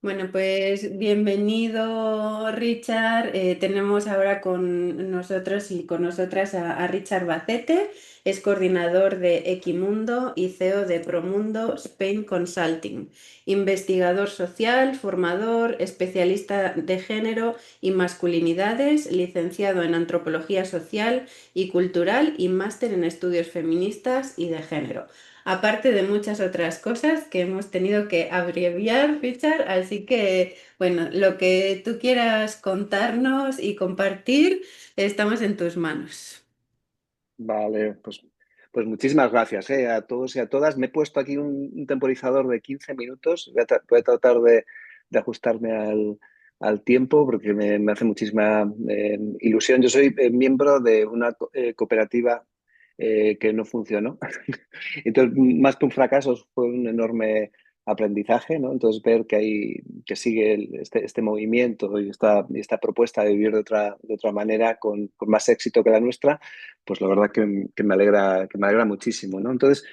Bueno, pues bienvenido Richard. Tenemos ahora con nosotros y con nosotras a Richard Bacete, es coordinador de Equimundo y CEO de Promundo Spain Consulting, investigador social, formador, especialista de género y masculinidades, licenciado en antropología social y cultural y máster en estudios feministas y de género, aparte de muchas otras cosas que hemos tenido que abreviar, Richard. Así que, bueno, lo que tú quieras contarnos y compartir, estamos en tus manos. Vale, pues muchísimas gracias, a todos y a todas. Me he puesto aquí un temporizador de 15 minutos. Voy a tratar de ajustarme al tiempo porque me hace muchísima ilusión. Yo soy miembro de una cooperativa que no funcionó. Entonces, más que un fracaso, fue un enorme aprendizaje, ¿no? Entonces, ver que sigue este movimiento y esta propuesta de vivir de otra manera con más éxito que la nuestra, pues la verdad que me alegra muchísimo, ¿no? Entonces,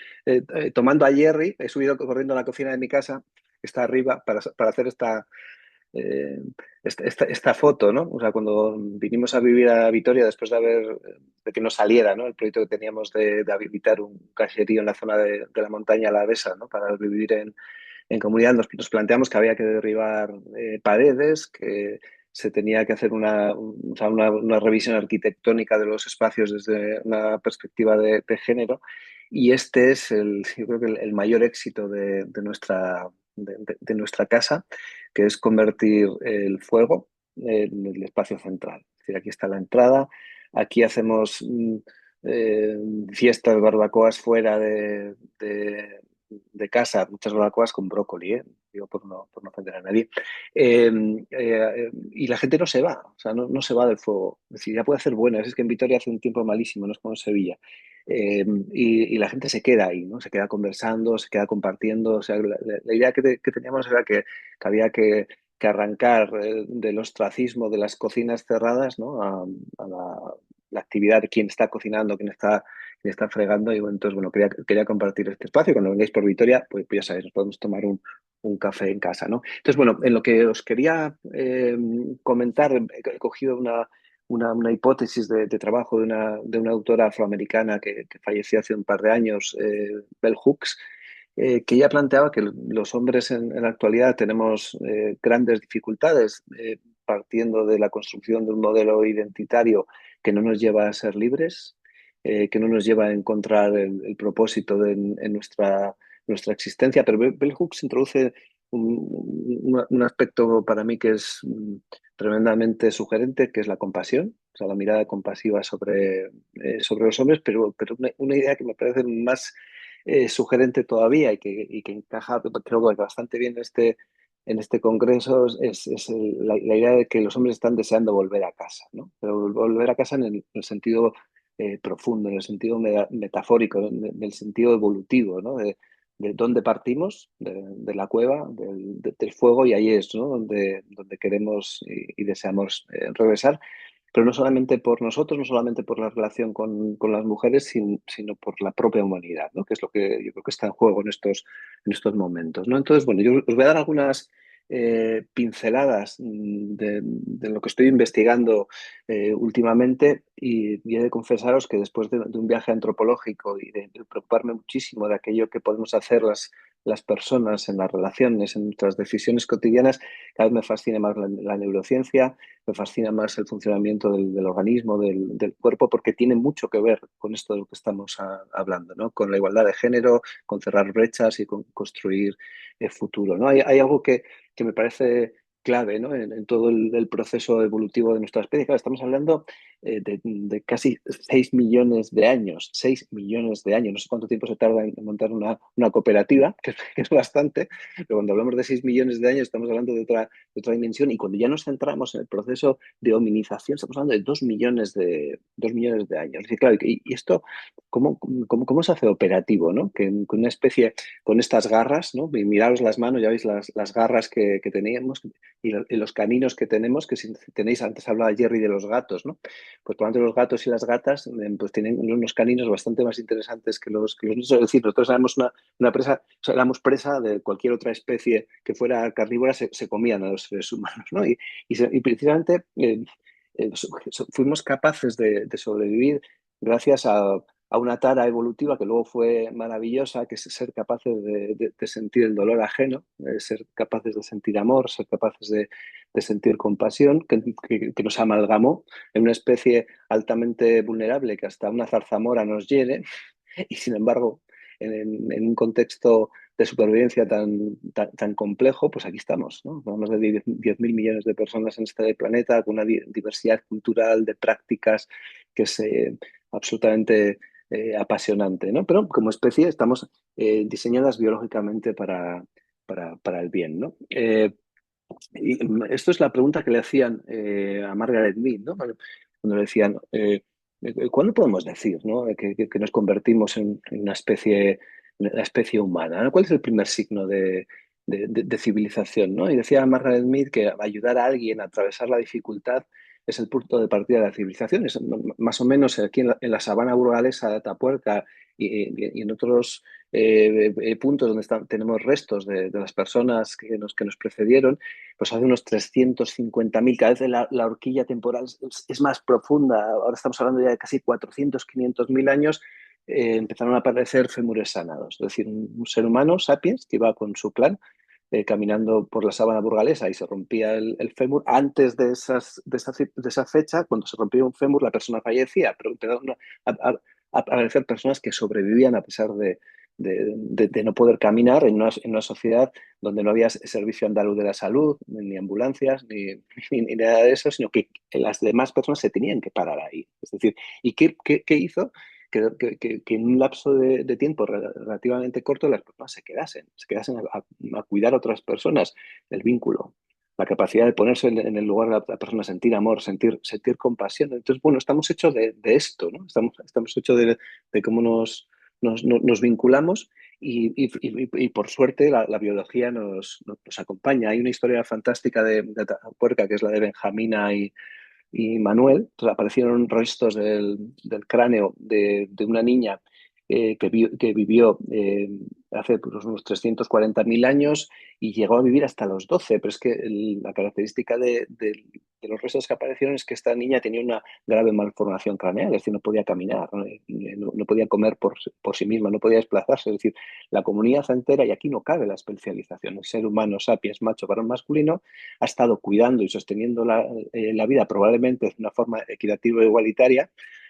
tomando a Jerry, he subido corriendo a la cocina de mi casa, que está arriba, para hacer eh, esta foto, ¿no? O sea, cuando vinimos a vivir a Vitoria después de que no saliera, ¿no? El proyecto que teníamos de habilitar un caserío en la zona de la montaña alavesa, ¿no? Para vivir en comunidad, nos planteamos que había que derribar paredes, que se tenía que hacer o sea, una revisión arquitectónica de los espacios desde una perspectiva de género. Y este es yo creo que el mayor éxito de nuestra casa, que es convertir el fuego en el espacio central. Es decir, aquí está la entrada, aquí hacemos eh, fiestas, barbacoas fuera de casa, muchas barbacoas con brócoli, digo por no ofender a nadie. Eh, y la gente no se va, o sea, no se va del fuego. Es decir, ya puede hacer buenas, es que en Vitoria hace un tiempo malísimo, no es como en Sevilla. Y la gente se queda ahí, ¿no? Se queda conversando, se queda compartiendo. O sea, la idea que teníamos era que había que arrancar del ostracismo de las cocinas cerradas, ¿no? A la actividad de quién está cocinando, quién está fregando. Y bueno, entonces, bueno, quería compartir este espacio. Cuando vengáis por Vitoria, pues ya sabéis, nos podemos tomar un café en casa, ¿no? Entonces, bueno, en lo que os quería comentar, he cogido una hipótesis de trabajo de una autora afroamericana que falleció hace un par de años, Bell Hooks, que ella planteaba que los hombres en la actualidad tenemos grandes dificultades partiendo de la construcción de un modelo identitario que no nos lleva a ser libres, que no nos lleva a encontrar el propósito en nuestra existencia. Pero Bell Hooks introduce un aspecto para mí que es tremendamente sugerente, que es la compasión, o sea, la mirada compasiva sobre los hombres, pero una idea que me parece más sugerente todavía y que encaja, creo que bastante bien en este congreso, la idea de que los hombres están deseando volver a casa, ¿no? Pero volver a casa en el sentido profundo, en el sentido metafórico, en el sentido evolutivo, ¿no? De dónde partimos, de la cueva, del fuego, y ahí es, ¿no? donde queremos y deseamos regresar, pero no solamente por nosotros, no solamente por la relación con las mujeres, sino por la propia humanidad, ¿no? Que es lo que yo creo que está en juego en estos momentos, ¿no? Entonces, bueno, yo os voy a dar algunas pinceladas de lo que estoy investigando últimamente, y he de confesaros que después de un viaje antropológico y de preocuparme muchísimo de aquello que podemos hacer las personas en las relaciones, en nuestras decisiones cotidianas, cada vez me fascina más la neurociencia, me fascina más el funcionamiento del organismo, del cuerpo, porque tiene mucho que ver con esto de lo que estamos hablando, ¿no? Con la igualdad de género, con cerrar brechas y con construir el futuro, ¿no? Hay algo que me parece clave, ¿no? En todo el proceso evolutivo de nuestra especie. Claro, estamos hablando de casi 6 millones de años, 6 millones de años. No sé cuánto tiempo se tarda en montar una cooperativa, que es bastante, pero cuando hablamos de 6 millones de años estamos hablando de otra dimensión, y cuando ya nos centramos en el proceso de hominización estamos hablando de 2 millones de años. Es decir, claro, y esto, ¿cómo se hace operativo, ¿no? Que una especie con estas garras, ¿no? Y miraros las manos, ya veis las garras que teníamos y los caninos que tenemos, que si tenéis, antes hablaba Jerry de los gatos, ¿no? Pues por lo tanto los gatos y las gatas pues tienen unos caninos bastante más interesantes que los nuestros. Es decir, nosotros éramos una presa, o sea, éramos presa de cualquier otra especie que fuera carnívora, se comían a los seres humanos, ¿no? Y precisamente fuimos capaces de sobrevivir gracias a una tara evolutiva que luego fue maravillosa, que es ser capaces de sentir el dolor ajeno, ser capaces de sentir amor, ser capaces de sentir compasión, que nos amalgamó en una especie altamente vulnerable que hasta una zarzamora nos hiere, y sin embargo, en un contexto de supervivencia tan complejo, pues aquí estamos, ¿no? Más de 10.000 millones de personas en este planeta, con una diversidad cultural de prácticas que es absolutamente apasionante, ¿no? Pero como especie estamos diseñadas biológicamente para el bien, ¿no? Y esto es la pregunta que le hacían a Margaret Mead, ¿no? Cuando le decían, ¿cuándo podemos decir, ¿no? que nos convertimos en una especie, la especie humana? ¿No? ¿Cuál es el primer signo de civilización? ¿No? Y decía Margaret Mead que ayudar a alguien a atravesar la dificultad es el punto de partida de la civilización. Es más o menos aquí en la sabana burgalesa de Atapuerca y en otros puntos donde tenemos restos de las personas que nos precedieron, pues hace unos 350.000, cada vez la horquilla temporal es más profunda, ahora estamos hablando ya de casi 400, 500.000 años, empezaron a aparecer fémures sanados, es decir, un ser humano, sapiens, que iba con su clan, caminando por la sabana burgalesa y se rompía el fémur. Antes de esa fecha, cuando se rompía un fémur, la persona fallecía, pero empezaron a aparecer personas que sobrevivían a pesar de no poder caminar en una sociedad donde no había servicio andaluz de la salud, ni ambulancias, ni nada de eso, sino que las demás personas se tenían que parar ahí. Es decir, ¿y qué hizo? Que en un lapso de tiempo relativamente corto las personas se quedasen a cuidar a otras personas, el vínculo, la capacidad de ponerse en el lugar de la persona, sentir amor, sentir compasión. Entonces, bueno, estamos hechos de esto, ¿no? Estamos hechos de cómo nos vinculamos y por suerte la biología nos acompaña. Hay una historia fantástica de Atapuerca, que es la de Benjamina y Manuel. Entonces, aparecieron restos del cráneo de una niña que vivió hace pues, unos 340.000 años y llegó a vivir hasta los 12, pero es que la característica de los restos que aparecieron es que esta niña tenía una grave malformación craneal, es decir, no podía caminar, no podía comer por sí misma, no podía desplazarse, es decir, la comunidad entera, y aquí no cabe la especialización, el ser humano, sapiens, macho, varón masculino, ha estado cuidando y sosteniendo la vida probablemente de una forma equitativa e igualitaria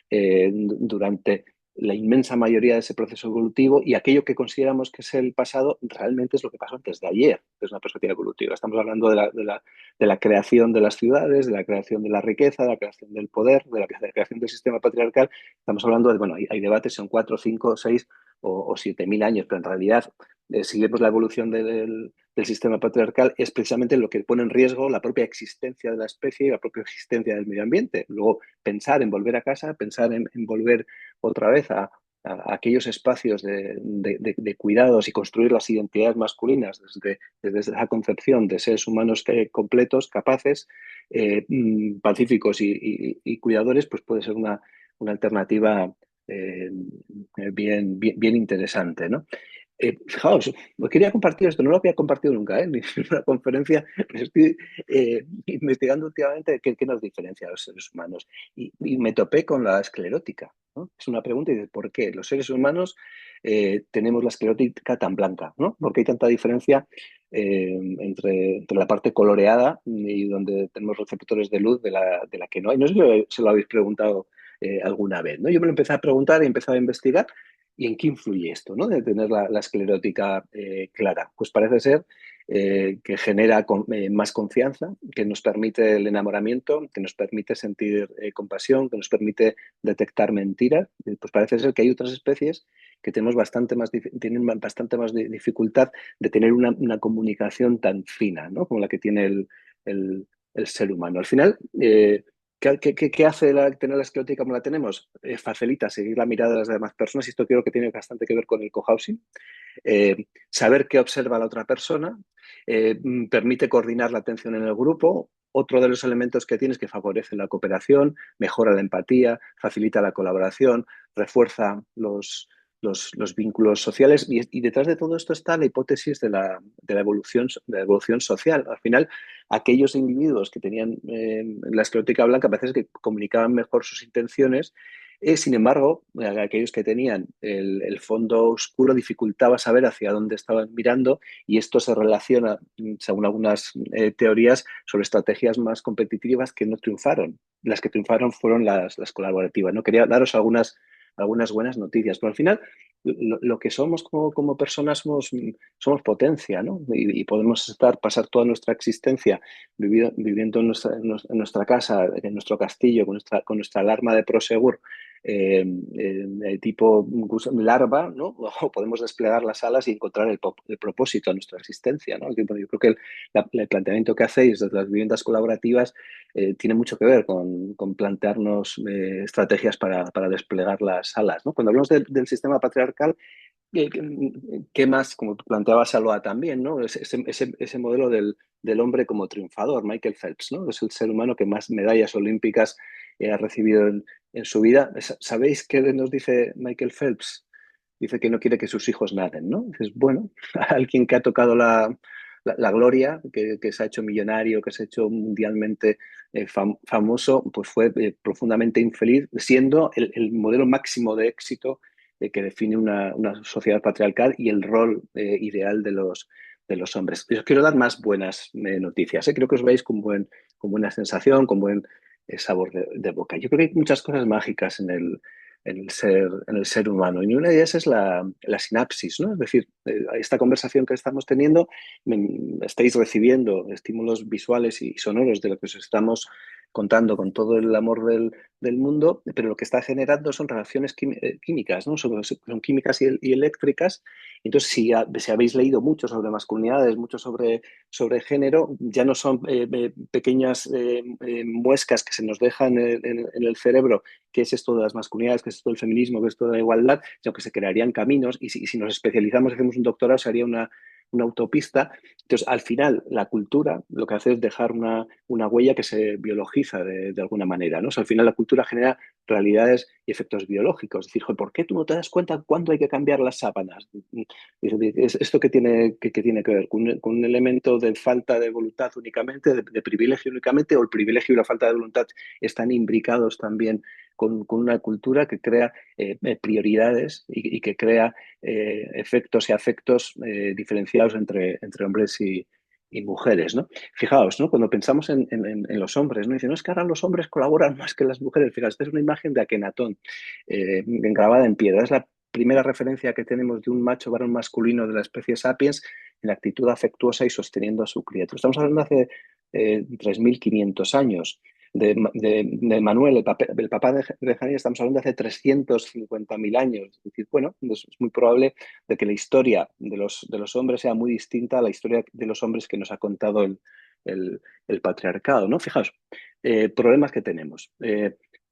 durante la inmensa mayoría de ese proceso evolutivo, y aquello que consideramos que es el pasado realmente es lo que pasó antes de ayer, desde una perspectiva evolutiva. Estamos hablando de la creación de las ciudades, de la creación de la riqueza, de la creación del poder, de la creación del sistema patriarcal. Estamos hablando de, bueno, hay debates, son 4, 5, 6 o 7.000 años, pero en realidad, si vemos la evolución del sistema patriarcal, es precisamente lo que pone en riesgo la propia existencia de la especie y la propia existencia del medio ambiente. Luego, pensar en volver a casa, pensar en volver otra vez a aquellos espacios de cuidados y construir las identidades masculinas desde esa concepción de seres humanos completos, capaces, pacíficos y cuidadores, pues puede ser una alternativa bien interesante, ¿no? Fijaos, quería compartir esto, no lo había compartido nunca, ni en una conferencia, pero estoy investigando últimamente qué nos diferencia a los seres humanos. Y me topé con la esclerótica, ¿no? Es una pregunta y de por qué los seres humanos tenemos la esclerótica tan blanca, ¿no? ¿Por qué hay tanta diferencia entre la parte coloreada y donde tenemos receptores de luz de la que no hay? No sé si se lo habéis preguntado alguna vez, ¿no? Yo me lo empecé a preguntar y empecé a investigar. ¿Y en qué influye esto, ¿no? De tener la esclerótica clara? Pues parece ser que genera más confianza, que nos permite el enamoramiento, que nos permite sentir compasión, que nos permite detectar mentiras. Pues parece ser que hay otras especies que tienen bastante más dificultad de tener una comunicación tan fina, ¿no? Como la que tiene el ser humano. Al final, ¿qué hace tener la esclerótica como la tenemos? Facilita seguir la mirada de las demás personas, y esto creo que tiene bastante que ver con el cohousing. Saber qué observa la otra persona permite coordinar la atención en el grupo, otro de los elementos que tiene es que favorece la cooperación, mejora la empatía, facilita la colaboración, refuerza los vínculos sociales y detrás de todo esto está la hipótesis de la evolución social. Al final, aquellos individuos que tenían la esclerótica blanca, a veces que comunicaban mejor sus intenciones, sin embargo, aquellos que tenían el fondo oscuro dificultaba saber hacia dónde estaban mirando y esto se relaciona, según algunas teorías, sobre estrategias más competitivas que no triunfaron. Las que triunfaron fueron las colaborativas. ¿No? Quería daros algunas buenas noticias, pero al final lo que somos como personas somos potencia, ¿no? Y podemos pasar toda nuestra existencia viviendo en nuestra casa, en nuestro castillo, con nuestra alarma de Prosegur, tipo larva, ¿no? O podemos desplegar las alas y encontrar el propósito de nuestra existencia, ¿no? Yo creo que el planteamiento que hacéis desde las viviendas colaborativas tiene mucho que ver con plantearnos estrategias para desplegar las alas, ¿no? Cuando hablamos del sistema patriarcal, ¿qué más, como planteaba Salva también, ¿no? Ese modelo del hombre como triunfador, Michael Phelps, ¿no? Es el ser humano que más medallas olímpicas ha recibido en su vida. ¿Sabéis qué nos dice Michael Phelps? Dice que no quiere que sus hijos naden, ¿no? Dices, bueno, alguien que ha tocado la gloria, que se ha hecho millonario, que se ha hecho mundialmente famoso, pues fue profundamente infeliz, siendo el modelo máximo de éxito que define una sociedad patriarcal y el rol ideal de los hombres. Yo os quiero dar más buenas noticias. Creo que os veis con buena sensación, con buen sabor de boca. Yo creo que hay muchas cosas mágicas en el ser humano. Y una de ellas es la sinapsis, ¿no? Es decir, esta conversación que estamos teniendo, estáis recibiendo estímulos visuales y sonoros de lo que os estamos contando con todo el amor del mundo, pero lo que está generando son reacciones químicas, ¿no? Son químicas y eléctricas. Entonces, si habéis leído mucho sobre masculinidades, mucho sobre género, ya no son pequeñas muescas que se nos dejan en el cerebro, qué es esto de las masculinidades, qué es esto del feminismo, qué es esto de la igualdad, sino que se crearían caminos y si nos especializamos, hacemos un doctorado, sería una autopista. Entonces, al final, la cultura lo que hace es dejar una huella que se biologiza de alguna manera, ¿no? O sea, al final, la cultura genera realidades y efectos biológicos. Es decir, ¿por qué tú no te das cuenta cuándo hay que cambiar las sábanas? ¿Esto qué tiene que ver? ¿Con un elemento de falta de voluntad únicamente, de privilegio únicamente, o el privilegio y la falta de voluntad están imbricados también con una cultura que crea prioridades y que crea efectos y afectos diferenciados entre hombres y mujeres, ¿no? Fijaos, ¿no? Cuando pensamos en los hombres, ¿no? Dicen, no, es que ahora los hombres colaboran más que las mujeres. Fijaos, esta es una imagen de Akenatón, grabada en piedra. Es la primera referencia que tenemos de un macho varón masculino de la especie Sapiens en actitud afectuosa y sosteniendo a su criatura. Estamos hablando de hace 3.500 años. De Manuel, el papá de Janine, estamos hablando de hace 350.000 años. Es decir, bueno, es muy probable de que la historia de los hombres sea muy distinta a la historia de los hombres que nos ha contado el patriarcado, ¿no? Fijaos, problemas que tenemos.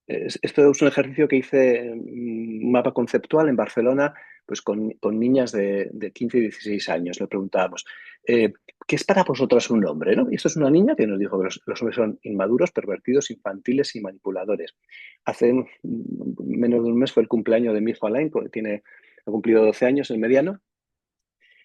Esto es un ejercicio que hice, un mapa conceptual en Barcelona, pues con niñas de 15 y 16 años. Le preguntábamos, ¿qué es para vosotras un hombre? ¿No? Y esto es una niña que nos dijo que los hombres son inmaduros, pervertidos, infantiles y manipuladores. Hace menos de un mes fue el cumpleaños de mi hijo Alain, porque ha cumplido 12 años, el mediano,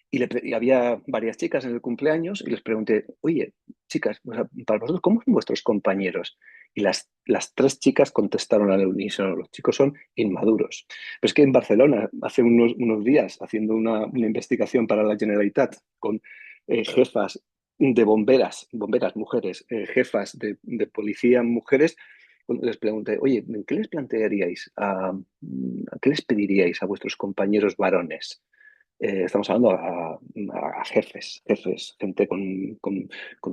y había varias chicas en el cumpleaños y les pregunté, oye, chicas, o sea, para vosotros, ¿cómo son vuestros compañeros? Y las tres chicas contestaron al unísono, los chicos son inmaduros. Pero es que en Barcelona, hace unos días, haciendo una investigación para la Generalitat con jefas de bomberas mujeres, jefas de policía mujeres, les pregunté, oye, ¿qué les plantearíais, qué les pediríais a vuestros compañeros varones? Estamos hablando a jefes, gente con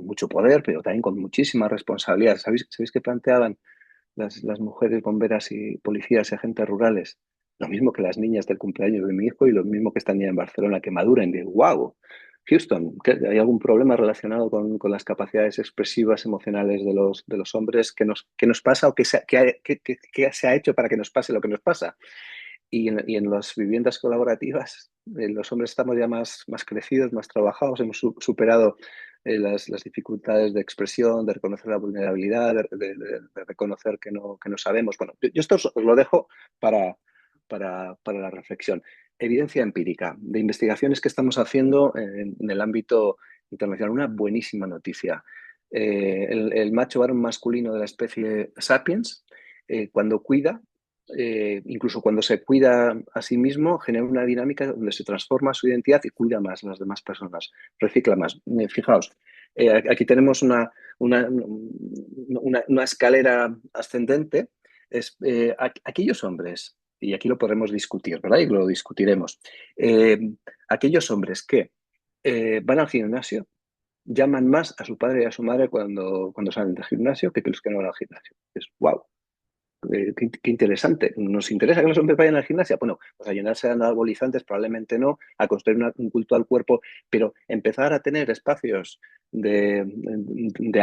mucho poder, pero también con muchísima responsabilidad. ¿Sabéis qué planteaban las mujeres bomberas y policías y agentes rurales? Lo mismo que las niñas del cumpleaños de mi hijo y lo mismo que esta niña en Barcelona, que maduren. Digo, wow, Houston, ¿hay algún problema relacionado con las capacidades expresivas emocionales de los hombres? ¿Qué nos pasa o qué se ha hecho para que nos pase lo que nos pasa? Y en las viviendas colaborativas, los hombres estamos ya más crecidos, más trabajados, hemos superado las dificultades de expresión, de reconocer la vulnerabilidad, de reconocer que no sabemos. Bueno, yo esto os lo dejo para, para la reflexión. Evidencia empírica de investigaciones que estamos haciendo en el ámbito internacional. Una buenísima noticia. El macho varón masculino de la especie Sapiens, cuando cuida, incluso cuando se cuida a sí mismo, genera una dinámica donde se transforma su identidad y cuida más a las demás personas, recicla más. Fijaos, aquí tenemos una escalera ascendente. Aquellos hombres, y aquí lo podremos discutir, ¿verdad? Y lo discutiremos. Eh, Aquellos hombres que van al gimnasio llaman más a su padre y a su madre cuando salen del gimnasio que los que no van al gimnasio. Es wow. Qué interesante. ¿Nos interesa que los hombres vayan al gimnasio? Bueno, pues a llenarse de anabolizantes probablemente no, a construir un culto al cuerpo, pero empezar a tener espacios de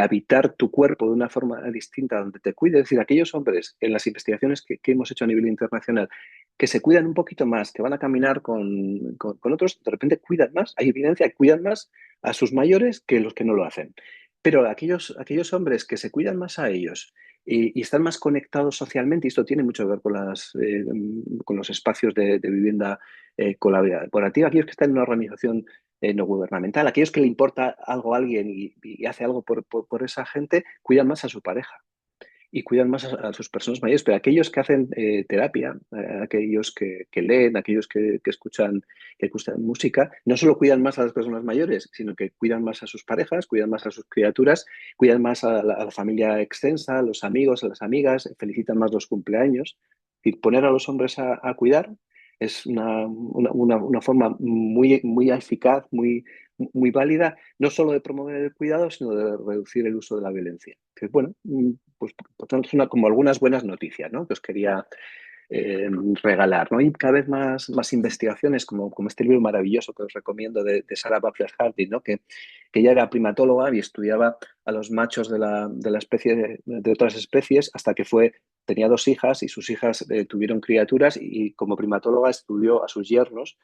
habitar tu cuerpo de una forma distinta, donde te cuides. Es decir, aquellos hombres en las investigaciones que hemos hecho a nivel internacional, que se cuidan un poquito más, que van a caminar con otros, de repente cuidan más, hay evidencia que cuidan más a sus mayores que los que no lo hacen. Pero aquellos hombres que se cuidan más a ellos, y están más conectados socialmente, y esto tiene mucho que ver con los espacios de vivienda colaborativa, aquellos que están en una organización no gubernamental, aquellos que le importa algo a alguien y hace algo por esa gente, cuidan más a su pareja y cuidan más a sus personas mayores, pero aquellos que hacen terapia, aquellos que leen, aquellos que escuchan música, no solo cuidan más a las personas mayores, sino que cuidan más a sus parejas, cuidan más a sus criaturas, cuidan más a la familia extensa, a los amigos, a las amigas, felicitan más los cumpleaños. Y poner a los hombres a cuidar es una forma muy eficaz, muy válida, no solo de promover el cuidado, sino de reducir el uso de la violencia. Que bueno, pues por tanto son como algunas buenas noticias, ¿no? Que os quería eh, regalar, ¿no? Y cada vez más investigaciones, como este libro maravilloso que os recomiendo de Sarah Butler-Harding, ¿no? Que ella era primatóloga y estudiaba a los machos de la especie de otras especies hasta que tenía dos hijas y sus hijas tuvieron criaturas y como primatóloga estudió a sus yernos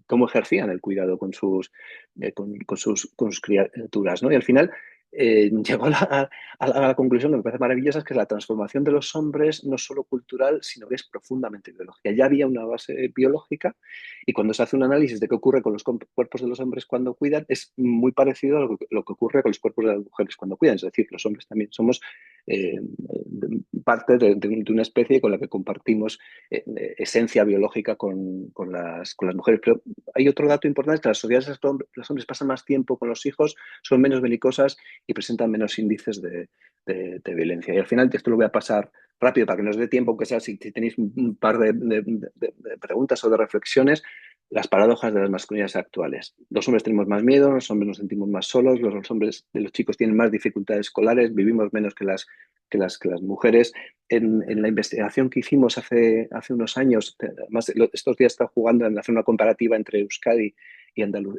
cómo ejercían el cuidado con sus criaturas, ¿no? Y al final llegó a la conclusión que me parece maravillosa, es que la transformación de los hombres no es solo cultural, sino que es profundamente biológica. Ya había una base biológica y cuando se hace un análisis de qué ocurre con los cuerpos de los hombres cuando cuidan, es muy parecido a lo que ocurre con los cuerpos de las mujeres cuando cuidan. Es decir, los hombres también somos eh, parte de una especie con la que compartimos esencia biológica con las mujeres. Pero hay otro dato importante, es que las sociedades los hombres pasan más tiempo con los hijos, son menos belicosas y presentan menos índices de violencia. Y al final, esto lo voy a pasar rápido para que nos dé tiempo, aunque sea si tenéis un par de preguntas o de reflexiones, las paradojas de las masculinidades actuales. Los hombres tenemos más miedo, los hombres nos sentimos más solos, los hombres de los chicos tienen más dificultades escolares, vivimos menos que las mujeres. En la investigación que hicimos hace unos años, además estos días está jugando en hacer una comparativa entre Euskadi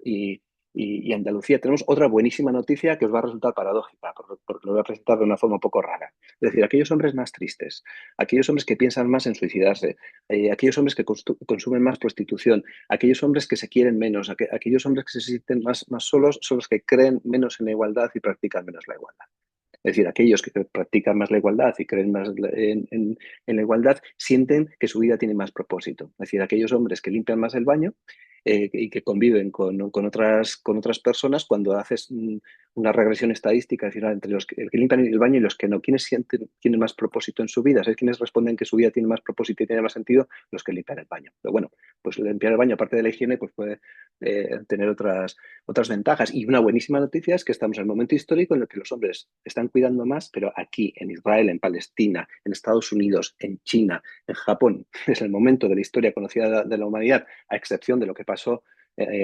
y, y Andalucía, tenemos otra buenísima noticia que os va a resultar paradójica, porque lo voy a presentar de una forma un poco rara. Es decir, aquellos hombres más tristes, aquellos hombres que piensan más en suicidarse, aquellos hombres que consumen más prostitución, aquellos hombres que se quieren menos, aquellos hombres que se sienten más solos, son los que creen menos en la igualdad y practican menos la igualdad. Es decir, aquellos que practican más la igualdad y creen más en la igualdad sienten que su vida tiene más propósito. Es decir, aquellos hombres que limpian más el baño y que conviven con otras personas, cuando haces una regresión estadística, es decir, entre los que limpian el baño y los que no, ¿quiénes tienen más propósito en su vida? ¿Sabes quiénes responden que su vida tiene más propósito y tiene más sentido? Los que limpian el baño. Pero bueno, pues limpiar el baño, aparte de la higiene, pues puede tener otras ventajas. Y una buenísima noticia es que estamos en el momento histórico en el que los hombres están cuidando más, pero aquí, en Israel, en Palestina, en Estados Unidos, en China, en Japón, es el momento de la historia conocida de la humanidad, a excepción de lo que pasó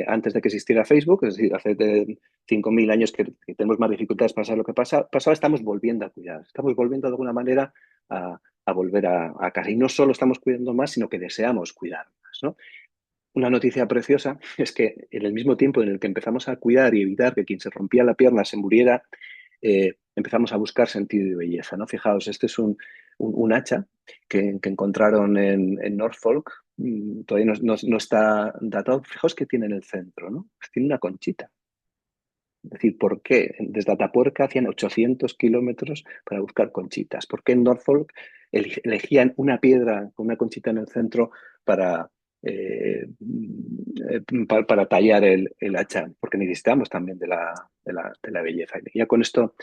antes de que existiera Facebook, es decir, hace 5.000 años que tenemos más dificultades para saber lo que pasaba, estamos volviendo a cuidar, estamos volviendo de alguna manera a volver a casa. Y no solo estamos cuidando más, sino que deseamos cuidar más, ¿no? Una noticia preciosa es que en el mismo tiempo en el que empezamos a cuidar y evitar que quien se rompía la pierna se muriera, empezamos a buscar sentido y belleza, ¿no? Fijaos, este es un hacha que encontraron en Norfolk, todavía no está datado. Fijaos que tiene en el centro, ¿no? Tiene una conchita. Es decir, ¿por qué desde Atapuerca hacían 800 kilómetros para buscar conchitas? ¿Por qué en Norfolk elegían una piedra con una conchita en el centro para, para tallar el hacha? Porque necesitamos también de la belleza. Y ya con esto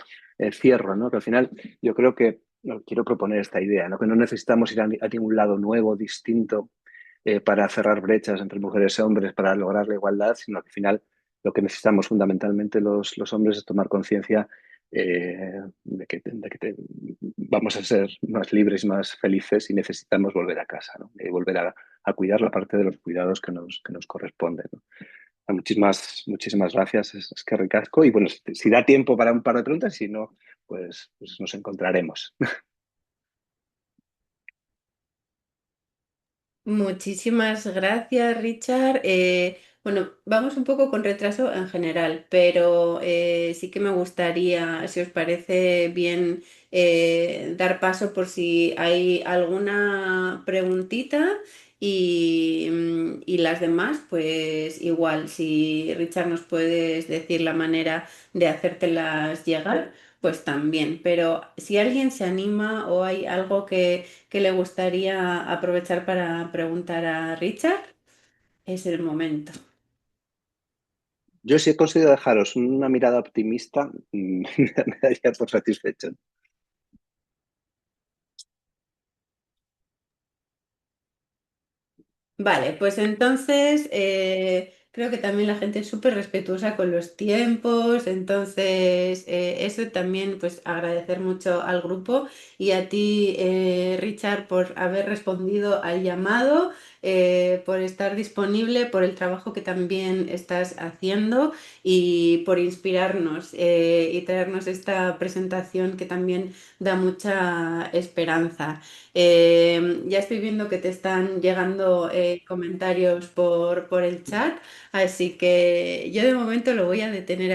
cierro, ¿no? Que al final yo creo que no, quiero proponer esta idea, ¿no? Que no necesitamos ir a ningún lado nuevo, distinto, para cerrar brechas entre mujeres y hombres, para lograr la igualdad, sino que al final lo que necesitamos fundamentalmente los hombres es tomar conciencia vamos a ser más libres, más felices y necesitamos volver a casa, ¿no? Y volver a cuidar la parte de los cuidados que nos corresponden, ¿no? Muchísimas gracias, es que ricasco. Y bueno, si da tiempo para un par de preguntas, si no, pues nos encontraremos. Muchísimas gracias, Richard. Bueno, vamos un poco con retraso en general, pero sí que me gustaría, si os parece bien, dar paso por si hay alguna preguntita y las demás, pues igual, si Richard nos puedes decir la manera de hacértelas llegar, pues también. Pero si alguien se anima o hay algo que le gustaría aprovechar para preguntar a Richard, es el momento. Yo sí he conseguido dejaros una mirada optimista, me daría por satisfecho. Vale, pues entonces creo que también la gente es súper respetuosa con los tiempos, entonces eso también pues agradecer mucho al grupo y a ti Richard por haber respondido al llamado, por estar disponible, por el trabajo que también estás haciendo y por inspirarnos y traernos esta presentación que también da mucha esperanza. Ya estoy viendo que te están llegando comentarios por el chat, así que yo de momento lo voy a detener